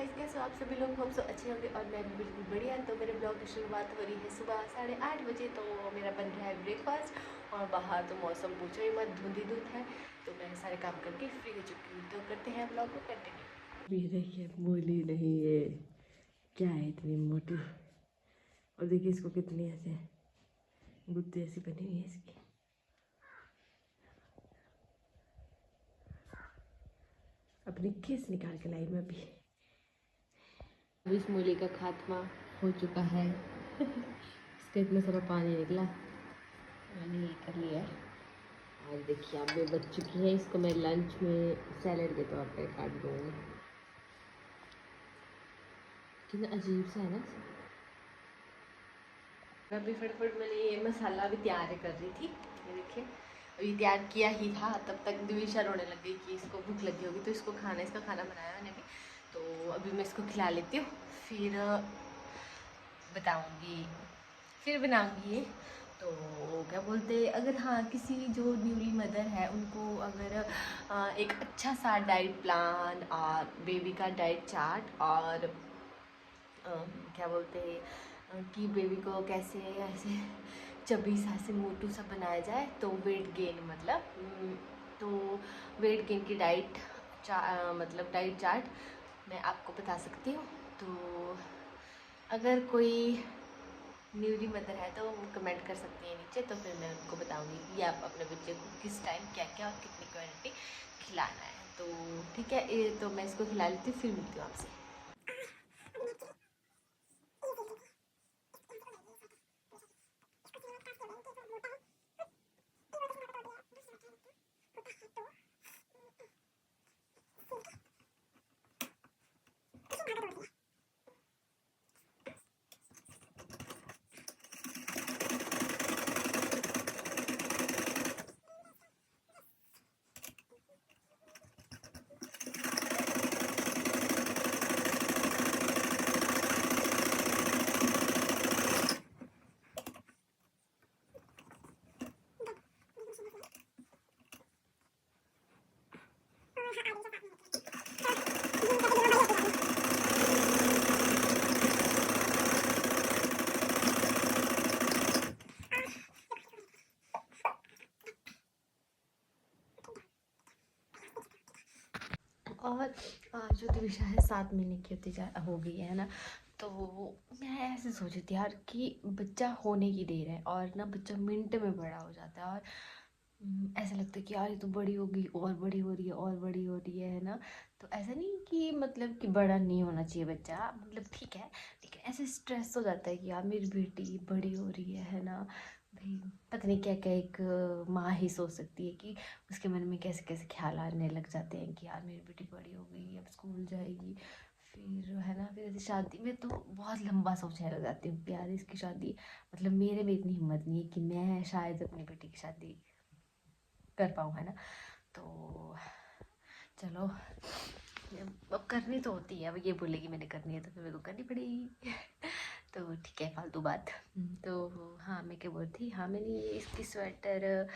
Guys, कैसे हो आप सभी लोग। हम सब अच्छे होंगे और मैं भी बिल्कुल बढ़िया। तो मेरे ब्लॉग की शुरुआत हो रही है सुबह 8:30 बजे। तो मेरा बन रहा है ब्रेकफास्ट और बाहर तो मौसम पूछो ही मत, धुंधी धुंध है। तो मैं सारे काम करके फ्री हो चुकी हूँ। तो करते हैं ब्लॉग को कंटिन्यू। ये देखिए मूली नहीं, ये क्या है इतनी मोटी। और देखिए इसको कितनी ऐसे गुत्ती ऐसी बनी हुई है इसकी। अपनी केस निकाल के लाई मैं अभी। इस मूली का खात्मा हो चुका है। इसका इतना सारा पानी निकला, मैंने ये कर लिया। और देखिए अब ये बच चुकी है। इसको मैं लंच में सैलेड के तौर पे काट दूँगी। कितना अजीब सा है ना। अभी फटाफट मैंने ये मसाला भी तैयार कर रही थी। ये देखिए अभी तैयार किया ही था, तब तक दिविशा रोने लग गई कि इसको भूख लगी होगी तो इसको खाना, इसका खाना बनाया मैंने भी। तो अभी मैं इसको खिला लेती हूँ, फिर बताऊँगी, फिर बनाऊँगी ये। तो क्या बोलते, अगर हाँ किसी जो न्यूली मदर है उनको अगर एक अच्छा सा डाइट प्लान और बेबी का डाइट चार्ट और क्या बोलते हैं कि बेबी को कैसे ऐसे चबी सा से मोटू सा बनाया जाए, तो वेट गेन मतलब तो वेट गेन की डाइट मतलब डाइट चार्ट मैं आपको बता सकती हूँ। तो अगर कोई न्यूली मदर है तो वो कमेंट कर सकती है नीचे, तो फिर मैं उनको बताऊँगी कि आप अपने बच्चे को किस टाइम क्या क्या और कितनी क्वांटिटी खिलाना है। तो ठीक है, ये तो मैं इसको खिला लेती हूँ, फिर मिलती हूँ आपसे। और जो दिविशा है 7 महीने की होती जा हो गई है ना। तो मैं ऐसे सोची थी यार कि बच्चा होने की देर है और ना बच्चा मिनट में बड़ा हो जाता है। और ऐसा लगता है कि यार ये तो बड़ी हो गई और बड़ी हो रही है और बड़ी हो रही है ना। तो ऐसा नहीं कि मतलब कि बड़ा नहीं होना चाहिए बच्चा, मतलब ठीक है, लेकिन ऐसे स्ट्रेस हो जाता है कि यार मेरी बेटी बड़ी हो रही है ना। भाई पता नहीं क्या क्या एक माँ ही सोच सकती है कि उसके मन में कैसे कैसे ख्याल आने लग जाते हैं कि यार मेरी बेटी बड़ी हो गई, अब स्कूल जाएगी, फिर है ना, फिर ऐसे शादी में तो बहुत लंबा सोचने लग जाती हूँ कि यार इसकी शादी, मतलब मेरे में इतनी हिम्मत नहीं है कि मैं शायद अपनी बेटी की शादी कर पाऊँ, है ना। तो चलो, अब करनी तो होती है, अब ये बोलेगी मैंने करनी है तो फिर मेरे को करनी पड़ेगी। तो ठीक है, फालतू बात। तो हाँ, मैं क्या बोल थी, हाँ मैंने ये इसकी स्वेटर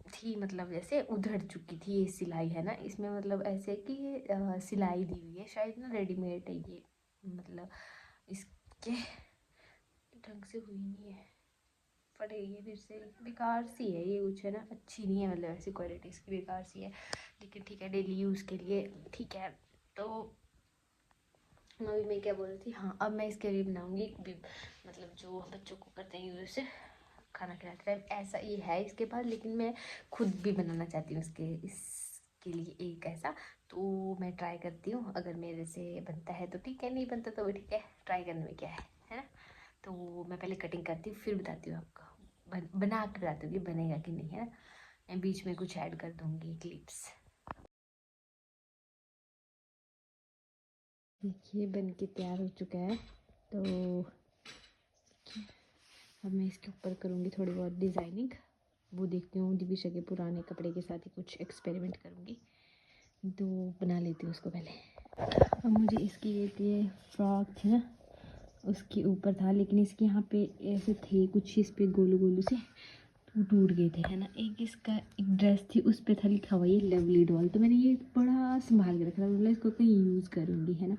थी, मतलब जैसे उधड़ चुकी थी ये सिलाई, है ना, इसमें मतलब ऐसे कि सिलाई दी हुई है, शायद ना रेडीमेड है ये, मतलब इसके ढंग से हुई नहीं है, फट गई है फिर से, बेकार सी है ये कुछ, है ना, अच्छी नहीं है, मतलब ऐसी क्वालिटी इसकी बेकार सी है, लेकिन ठीक है डेली यूज़ के लिए ठीक है। तो अभी मैं क्या बोल रही थी, हाँ अब मैं इसके लिए बनाऊँगी मतलब जो बच्चों को करते हैं यूज़ से खाना खिलाते टाइम, ऐसा ये है इसके पास, लेकिन मैं खुद भी बनाना चाहती हूँ इसके लिए एक ऐसा। तो मैं ट्राई करती हूँ, अगर मेरे से बनता है तो ठीक है, नहीं बनता तो भी ठीक है, ट्राई करने में क्या है ना। तो मैं पहले कटिंग करती हूँ फिर बताती हूँ आपको, बना के बताती हूँ कि बनेगा कि नहीं, है ना। मैं बीच में कुछ ऐड कर दूँगी क्लिप्स। देखिए बन के तैयार हो चुका है। तो अब मैं इसके ऊपर करूँगी थोड़ी बहुत डिज़ाइनिंग, वो देखती हूँ, दिविशा के पुराने कपड़े के साथ ही कुछ एक्सपेरिमेंट करूँगी। तो बना लेती हूँ उसको पहले। अब मुझे इसकी एक ये फ्रॉक थी ना, उसके ऊपर था, लेकिन इसके यहाँ पे ऐसे थे कुछ इस पे गोलू गोलू से, वो टूट गए थे, है ना। एक इसका एक ड्रेस थी, उस पे था लिखा हुआ ये लवली डॉल, तो मैंने ये बड़ा संभाल के रखा था, मतलब इसको कहीं यूज़ करूँगी, है ना।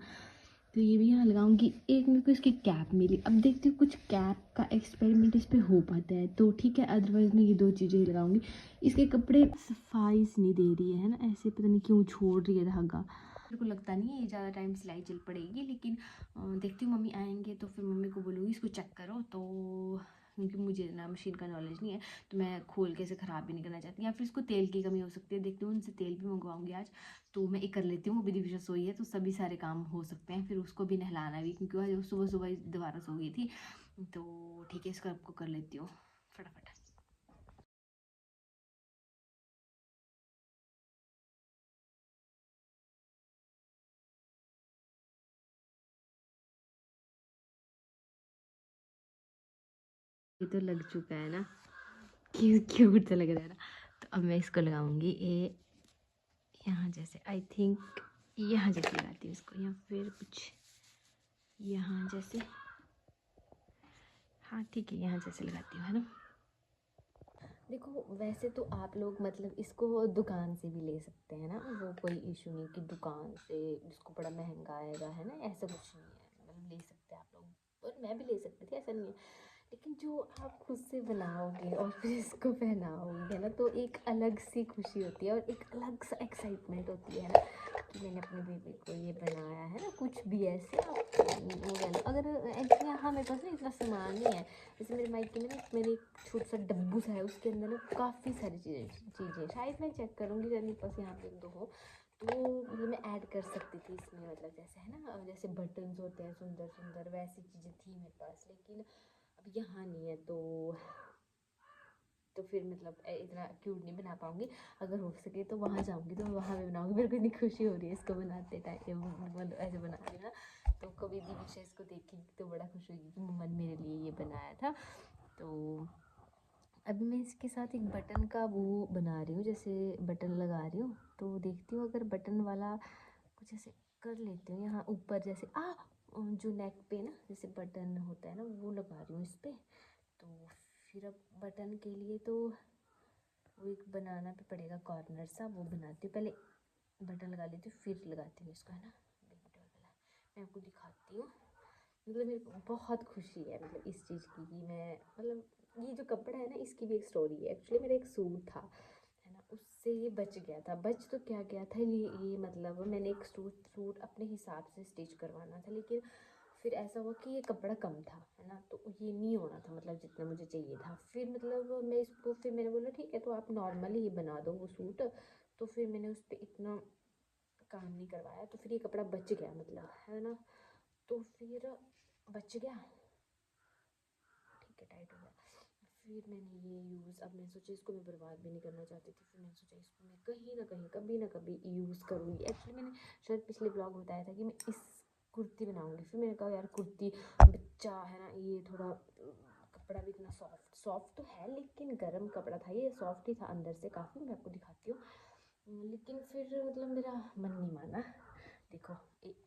तो ये भी यहाँ लगाऊंगी। एक मेरे को इसकी कैप मिली, अब देखती हूँ कुछ कैप का एक्सपेरिमेंट इस पे हो पाता है तो ठीक है, अदरवाइज़ मैं ये दो चीज़ें ही लगाऊंगी। इसके कपड़े सफाई से नहीं दे रही है ना, ऐसे पता नहीं क्यों छोड़ रही है धागा। मेरे को लगता नहीं है ये ज़्यादा टाइम सिलाई चल पड़ेगी, लेकिन देखती हूँ, मम्मी आएंगे तो फिर मम्मी को बोलूँगी इसको चेक करो, तो क्योंकि मुझे ना मशीन का नॉलेज नहीं है, तो मैं खोल के इसे ख़राब भी नहीं करना चाहती, या फिर इसको तेल की कमी हो सकती है। देखती हूँ, उनसे तेल भी मंगवाऊंगी आज, तो मैं एक कर लेती हूँ। वो भी दिव्या सोई है तो सभी सारे काम हो सकते हैं, फिर उसको भी नहलाना भी, क्योंकि आज सुबह सुबह दोबारा सो गई थी। तो ठीक है, इसको आपको कर लेती हूँ फटाफट। ये तो लग चुका है ना, क्यों क्यूट सा लग रहा है ना। तो अब मैं इसको लगाऊंगी ये यहाँ जैसे, आई थिंक यहाँ जैसे लगाती हूँ इसको, या फिर कुछ यहाँ जैसे। हाँ ठीक है, यहाँ जैसे लगाती हूँ, है ना। देखो वैसे तो आप लोग मतलब इसको दुकान से भी ले सकते हैं ना, वो कोई इशू नहीं कि दुकान से जिसको बड़ा महंगा आएगा, है ना, ऐसा कुछ नहीं है, मतलब ले सकते हैं आप लोग, और मैं भी ले सकती थी, ऐसा नहीं है। लेकिन जो आप खुद से बनाओगे और फिर इसको पहनाओगे, है ना, तो एक अलग सी खुशी होती है और एक अलग सा एक्साइटमेंट होती है ना, कि मैंने अपने बेबी को ये बनाया है ना। कुछ भी ऐसे आप वो कह लो, अगर एक्चुअली यहाँ मेरे पास ना इतना सामान नहीं है, जैसे मेरे माइके में ना मेरे एक छोटा सा डब्बू सा है, उसके अंदर ना काफ़ी सारी चीज़ें शायद मैं चेक करूँगी अगर मेरे पास यहाँ पे एक दो हो, तो मतलब मैं ऐड कर सकती थी इसमें, मतलब जैसे है ना, जैसे बटन्स होते हैं सुंदर सुंदर, वैसी चीज़ें थी मेरे पास, लेकिन अब यहाँ नहीं है, तो फिर मतलब इतना क्यूट नहीं बना पाऊँगी। अगर हो सके तो वहाँ जाऊँगी तो वहाँ भी बनाऊँगी। मेरे को इतनी खुशी हो रही है इसको बनाते टाइम, मतलब ऐसे बना रही हूँ ना, तो कभी भी विशा इसको देखेगी तो बड़ा खुश होगी कि मम्मा ने मेरे लिए ये बनाया था। तो अभी मैं इसके साथ एक बटन का वो बना रही हूँ, जैसे बटन लगा रही हूँ, तो देखती हूँ अगर बटन वाला कुछ ऐसे कर लेती हूँ यहाँ ऊपर, जैसे जो नेक पे ना जैसे बटन होता है ना, वो लगा रही हूँ इस पर। तो फिर अब बटन के लिए तो वो एक बनाना भी पड़ेगा कॉर्नर सा, वो बनाती हूँ पहले, बटन लगा लेती हूँ फिर लगाती हूँ इसको, है ना। बेबी डॉल वाला मैं आपको दिखाती हूँ। मतलब मेरे को बहुत खुशी है मतलब इस चीज़ की, कि मैं मतलब ये जो कपड़ा है ना, इसकी भी एक स्टोरी है। एक्चुअली मेरा एक सूट था, है ना, उससे ये बच गया था। बच तो क्या गया था, ये मतलब मैंने एक सूट अपने हिसाब से स्टिच करवाना था, लेकिन फिर ऐसा हुआ कि ये कपड़ा कम था, है ना, तो ये नहीं होना था मतलब जितना मुझे चाहिए था। फिर मतलब मैं इसको, फिर मैंने बोला ठीक है तो आप नॉर्मली ही बना दो वो सूट, तो फिर मैंने उस पर इतना काम नहीं करवाया, तो फिर ये कपड़ा बच गया मतलब, है ना। तो फिर बच गया, ठीक है, टाइट हो गया। फिर मैंने ये यूज़, अब मैं सोचा इसको मैं बर्बाद भी नहीं करना चाहती थी, फिर मैंने सोचा इसको मैं कहीं ना कहीं कभी ना कभी यूज़ करूँगी। एक्चुअली मैंने शायद पिछले ब्लॉग में बताया था कि मैं इस कुर्ती बनाऊँगी, फिर मैंने कहा यार कुर्ती बच्चा है ना, ये थोड़ा कपड़ा भी इतना सॉफ्ट सॉफ्ट तो है, लेकिन गर्म कपड़ा था, ये सॉफ्ट ही था अंदर से काफ़ी, मैं आपको दिखाती हूँ। लेकिन फिर मतलब मेरा मन नहीं माना। देखो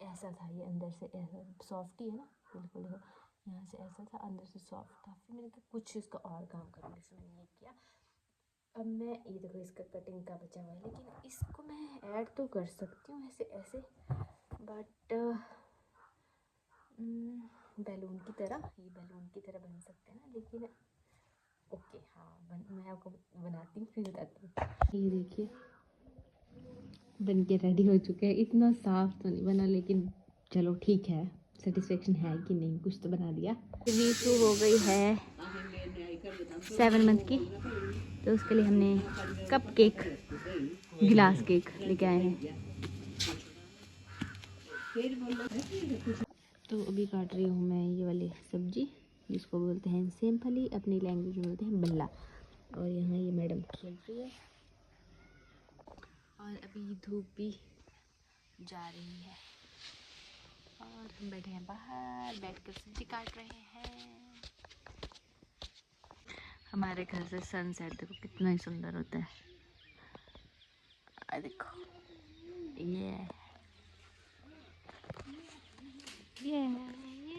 ऐसा था, ये अंदर से ऐसा सॉफ्ट ही है ना, बिल्कुल देखो, यहाँ से ऐसा था, अंदर से सॉफ्ट था। फिर मैंने कहा कुछ इसका और काम करूँगी, फिर मैंने ये किया। अब मैं ये देखो इसका कटिंग का बचा हुआ है, लेकिन इसको मैं ऐड तो कर सकती हूँ ऐसे ऐसे, बट बैलून की तरह, ये बैलून की तरह बन सकते हैं ना, लेकिन ओके हाँ मैं आपको बनाती हूँ फिर बताती हूँ। ये देखिए बन के रेडी हो चुके हैं। इतना साफ तो नहीं बना, लेकिन चलो ठीक है, सेटिस्फेक्शन है कि नहीं, कुछ तो बना दिया। नीतू हो गई है 7 मंथ की, तो उसके लिए हमने कप केक, गिलास केक लेके आए हैं। तो अभी काट रही हूँ मैं ये वाली सब्जी, जिसको बोलते हैं सेम फली, अपनी लैंग्वेज में बोलते हैं बल्ला। और यहाँ ये मैडम खेल रही है, और अभी धूप भी जा रही है, और हम बैठे हैं बाहर, बैठकर सब्जी काट रहे हैं। हमारे घर से सनसेट देखो कितना ही सुंदर होता है, देखो ये ये ये।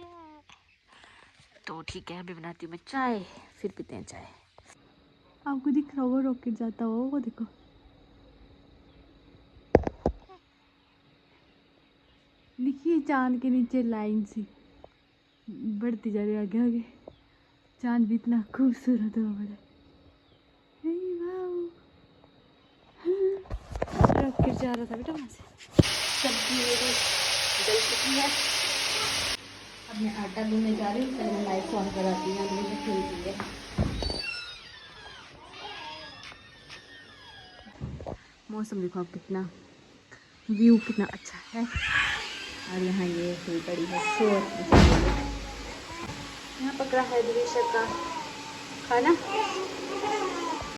तो ठीक है, अभी बनाती हूँ मैं चाय, फिर पीते हैं चाय। आपको दिख रहा होगा रॉकेट जाता हुआ, वो देखो। लिखिए चांद के नीचे लाइन सी बढ़ती जा रही है आगे आगे। चांद भी इतना खूबसूरत हो बड़ा। रॉकेट जा रहा था बेटा वहाँ से। सब्जी मेरी जल चुकी है। अब मैं आटा गूंदने जा रही हूँ। पहले मैं लाइट ऑन कराती हूँ, अभी मैं खेलती है। मौसम देखो आप, कितना व्यू कितना अच्छा है। और यहाँ ये हुई पड़ी है शोर। यहाँ पकड़ा है दिवेशर का खाना।